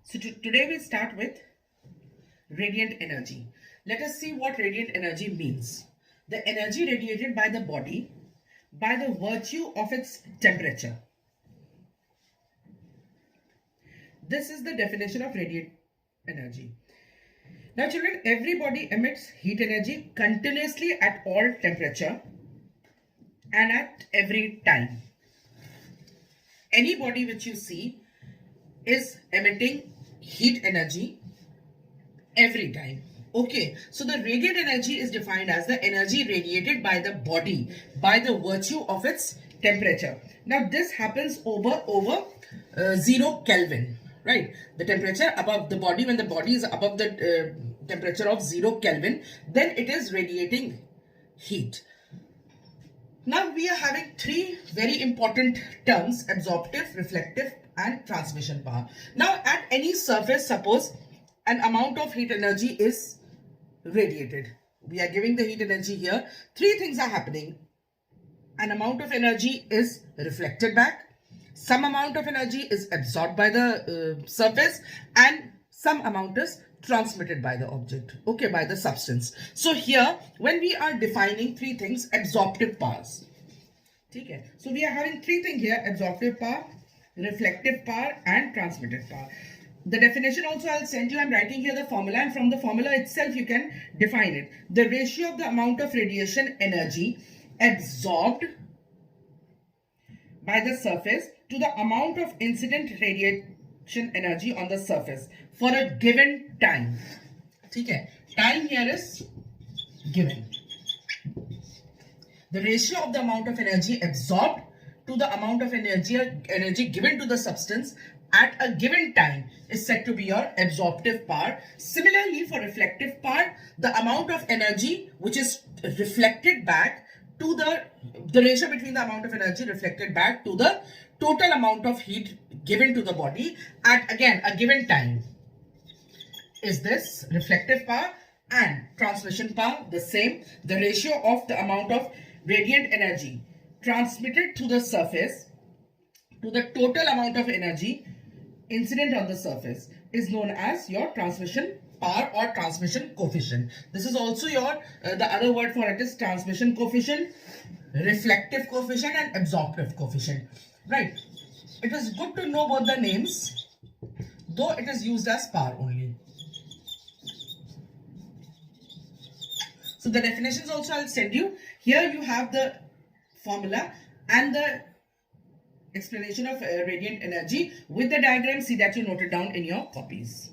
So today we start with radiant energy. Let us see what radiant energy means. The energy radiated by the body by the virtue of its temperature. This is the definition of radiant energy. Now children, every body emits heat energy continuously at all temperature and at every time. Any body which you see is emitting heat energy every time. Okay, so the radiant energy is defined as the energy radiated by the body by the virtue of its temperature. Now this happens over 0 Kelvin, right? The temperature above the body, when the body is above the temperature of 0 Kelvin, then it is radiating heat. Now we are having three very important terms: absorptive, reflective and transmission power. Now at any surface, suppose an amount of heat energy is radiated. We are giving the heat energy here. Three things are happening. An amount of energy is reflected back. Some amount of energy is absorbed by the surface, and some amount is transmitted by the object, okay, by the substance. So here, when we are defining three things, absorptive powers. Okay, so we are having three things here: absorptive power, reflective power and transmitted power. The definition also I'll send you. I'm writing here the formula, and from the formula itself you can define it. The ratio of the amount of radiation energy absorbed by the surface to the amount of incident radiation energy on the surface for a given time. Okay, time here is given. The ratio of the amount of energy absorbed to the amount of energy given to the substance at a given time is said to be your absorptive power. Similarly, for reflective power, the amount of energy which is reflected back to the ratio between the amount of energy reflected back to the total amount of heat given to the body at, again, a given time is this reflective power. And transmission power, the same. The ratio of the amount of radiant energy transmitted to the surface to the total amount of energy incident on the surface is known as your transmission power or transmission coefficient. This is also your the other word for it is transmission coefficient, reflective coefficient and absorptive coefficient, right? It is good to know both the names, though it is used as power only. So the definitions also I'll send you. Here you have the formula and the explanation of radiant energy with the diagram. See that you note it down in your copies.